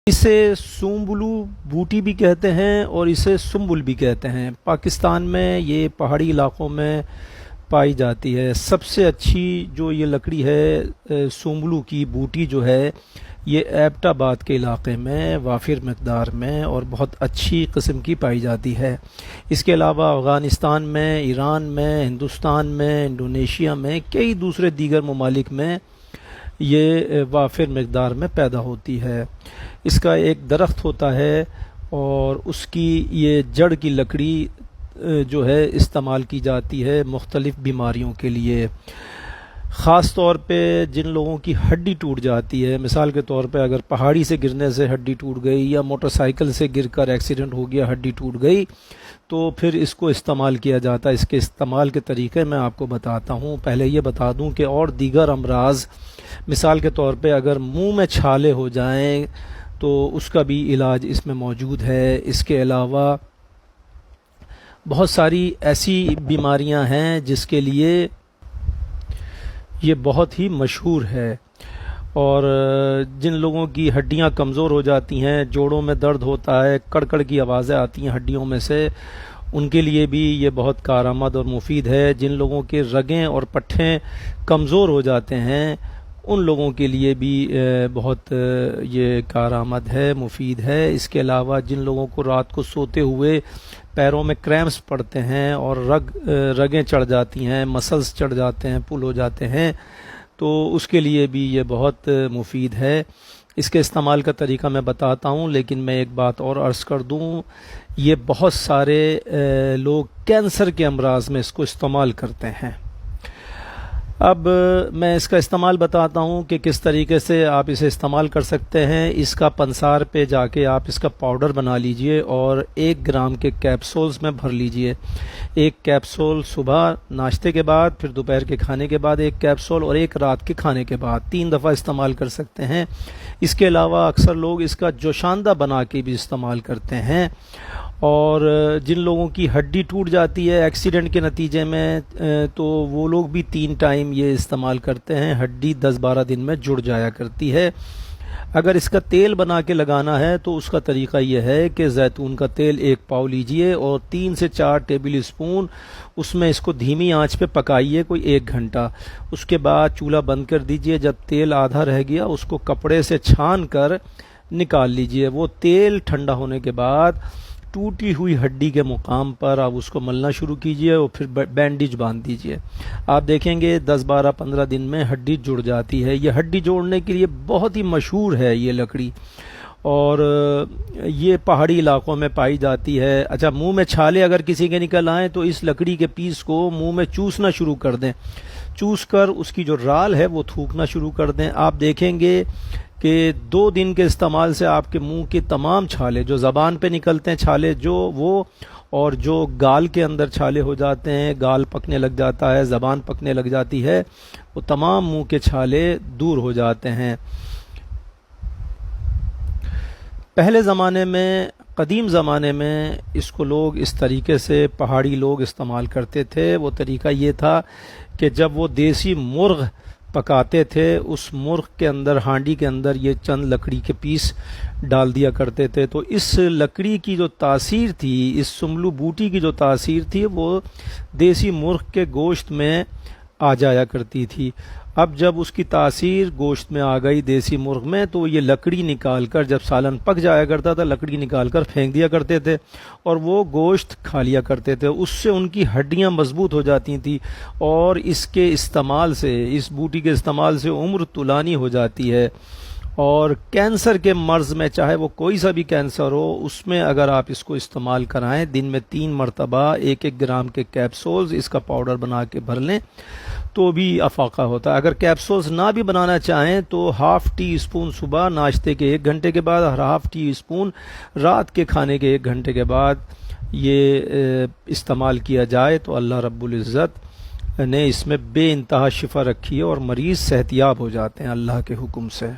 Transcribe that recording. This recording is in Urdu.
اسے سومبلو بوٹی بھی کہتے ہیں اور اسے سنبل بھی کہتے ہیں۔ پاکستان میں یہ پہاڑی علاقوں میں پائی جاتی ہے۔ سب سے اچھی جو یہ لکڑی ہے سومبلو کی بوٹی جو ہے یہ ایبٹ آباد کے علاقے میں وافر مقدار میں اور بہت اچھی قسم کی پائی جاتی ہے۔ اس کے علاوہ افغانستان میں، ایران میں، ہندوستان میں، انڈونیشیا میں، کئی دوسرے دیگر ممالک میں یہ وافر مقدار میں پیدا ہوتی ہے۔ اس کا ایک درخت ہوتا ہے اور اس کی یہ جڑ کی لکڑی جو ہے استعمال کی جاتی ہے مختلف بیماریوں کے لیے۔ خاص طور پہ جن لوگوں کی ہڈی ٹوٹ جاتی ہے، مثال کے طور پہ اگر پہاڑی سے گرنے سے ہڈی ٹوٹ گئی یا موٹر سائیکل سے گر کر ایکسیڈنٹ ہو گیا ہڈی ٹوٹ گئی تو پھر اس کو استعمال کیا جاتا ہے۔ اس کے استعمال کے طریقے میں آپ کو بتاتا ہوں۔ پہلے یہ بتا دوں کہ اور دیگر امراض، مثال کے طور پہ اگر منہ میں چھالے ہو جائیں تو اس کا بھی علاج اس میں موجود ہے۔ اس کے علاوہ بہت ساری ایسی بیماریاں ہیں جس کے لیے یہ بہت ہی مشہور ہے، اور جن لوگوں کی ہڈیاں کمزور ہو جاتی ہیں، جوڑوں میں درد ہوتا ہے، کڑکڑ کی آوازیں آتی ہیں ہڈیوں میں سے، ان کے لیے بھی یہ بہت کارآمد اور مفید ہے۔ جن لوگوں کے رگیں اور پٹھیں کمزور ہو جاتے ہیں ان لوگوں کے لیے بھی بہت یہ کارآمد ہے، مفید ہے۔ اس کے علاوہ جن لوگوں کو رات کو سوتے ہوئے پیروں میں کریمپس پڑتے ہیں اور رگیں چڑھ جاتی ہیں، مسلز چڑھ جاتے ہیں، پل ہو جاتے ہیں، تو اس کے لیے بھی یہ بہت مفید ہے۔ اس کے استعمال کا طریقہ میں بتاتا ہوں، لیکن میں ایک بات اور عرض کر دوں، یہ بہت سارے لوگ کینسر کے امراض میں اس کو استعمال کرتے ہیں۔ اب میں اس کا استعمال بتاتا ہوں کہ کس طریقے سے آپ اسے استعمال کر سکتے ہیں۔ اس کا پنسار پہ جا کے آپ اس کا پاؤڈر بنا لیجئے اور 1 گرام کے کیپسولز میں بھر لیجئے۔ 1 کیپسول صبح ناشتے کے بعد، پھر دوپہر کے کھانے کے بعد 1 کیپسول، اور 1 رات کے کھانے کے بعد 3 دفعہ استعمال کر سکتے ہیں۔ اس کے علاوہ اکثر لوگ اس کا جوشاندہ بنا کے بھی استعمال کرتے ہیں، اور جن لوگوں کی ہڈی ٹوٹ جاتی ہے ایکسیڈنٹ کے نتیجے میں تو وہ لوگ بھی 3 ٹائم یہ استعمال کرتے ہیں۔ ہڈی 10-12 دن میں جڑ جایا کرتی ہے۔ اگر اس کا تیل بنا کے لگانا ہے تو اس کا طریقہ یہ ہے کہ زیتون کا تیل 1 پاؤ لیجئے اور 3 سے 4 ٹیبل اسپون اس میں اس کو دھیمی آنچ پہ پکائیے کوئی 1 گھنٹہ۔ اس کے بعد چولہا بند کر دیجئے۔ جب تیل آدھا رہ گیا اس کو کپڑے سے چھان کر نکال لیجئے۔ وہ تیل ٹھنڈا ہونے کے بعد ٹوٹی ہوئی ہڈی کے مقام پر آپ اس کو ملنا شروع کیجئے اور پھر بینڈیج باندھ دیجئے۔ آپ دیکھیں گے 10-12-15 دن میں ہڈی جڑ جاتی ہے۔ یہ ہڈی جوڑنے کے لیے بہت ہی مشہور ہے یہ لکڑی، اور یہ پہاڑی علاقوں میں پائی جاتی ہے۔ اچھا، منہ میں چھالے اگر کسی کے نکل آئیں تو اس لکڑی کے پیس کو منہ میں چوسنا شروع کر دیں، چوس کر اس کی جو رال ہے وہ تھوکنا شروع کر دیں۔ آپ دیکھیں گے کہ 2 دن کے استعمال سے آپ کے منہ کے تمام چھالے جو زبان پہ نکلتے ہیں، چھالے جو وہ، اور جو گال کے اندر چھالے ہو جاتے ہیں، گال پکنے لگ جاتا ہے، زبان پکنے لگ جاتی ہے، وہ تمام منہ کے چھالے دور ہو جاتے ہیں۔ پہلے زمانے میں، قدیم زمانے میں اس کو لوگ اس طریقے سے پہاڑی لوگ استعمال کرتے تھے۔ وہ طریقہ یہ تھا کہ جب وہ دیسی مرغ پکاتے تھے، اس مرغ کے اندر، ہانڈی کے اندر یہ چند لکڑی کے پیس ڈال دیا کرتے تھے، تو اس لکڑی کی جو تاثیر تھی، اس سنبلو بوٹی کی جو تاثیر تھی، وہ دیسی مرغ کے گوشت میں آ جایا کرتی تھی۔ اب جب اس کی تاثیر گوشت میں آ گئی دیسی مرغ میں، تو یہ لکڑی نکال کر، جب سالن پک جایا کرتا تھا، لکڑی نکال کر پھینک دیا کرتے تھے اور وہ گوشت کھا لیا کرتے تھے۔ اس سے ان کی ہڈیاں مضبوط ہو جاتی تھیں، اور اس کے استعمال سے، اس بوٹی کے استعمال سے عمر طولانی ہو جاتی ہے۔ اور کینسر کے مرض میں، چاہے وہ کوئی سا بھی کینسر ہو، اس میں اگر آپ اس کو استعمال کرائیں، دن میں 3 مرتبہ 1-1 گرام کے کیپسولز اس کا پاؤڈر بنا کے بھر لیں تو بھی افاقہ ہوتا ہے۔ اگر کیپسولز نہ بھی بنانا چاہیں تو ½ ٹی اسپون صبح ناشتے کے 1 گھنٹے کے بعد اور ½ ٹی اسپون رات کے کھانے کے 1 گھنٹے کے بعد یہ استعمال کیا جائے تو اللہ رب العزت نے اس میں بے انتہا شفا رکھی ہے، اور مریض صحت یاب ہو جاتے ہیں اللہ کے حکم سے۔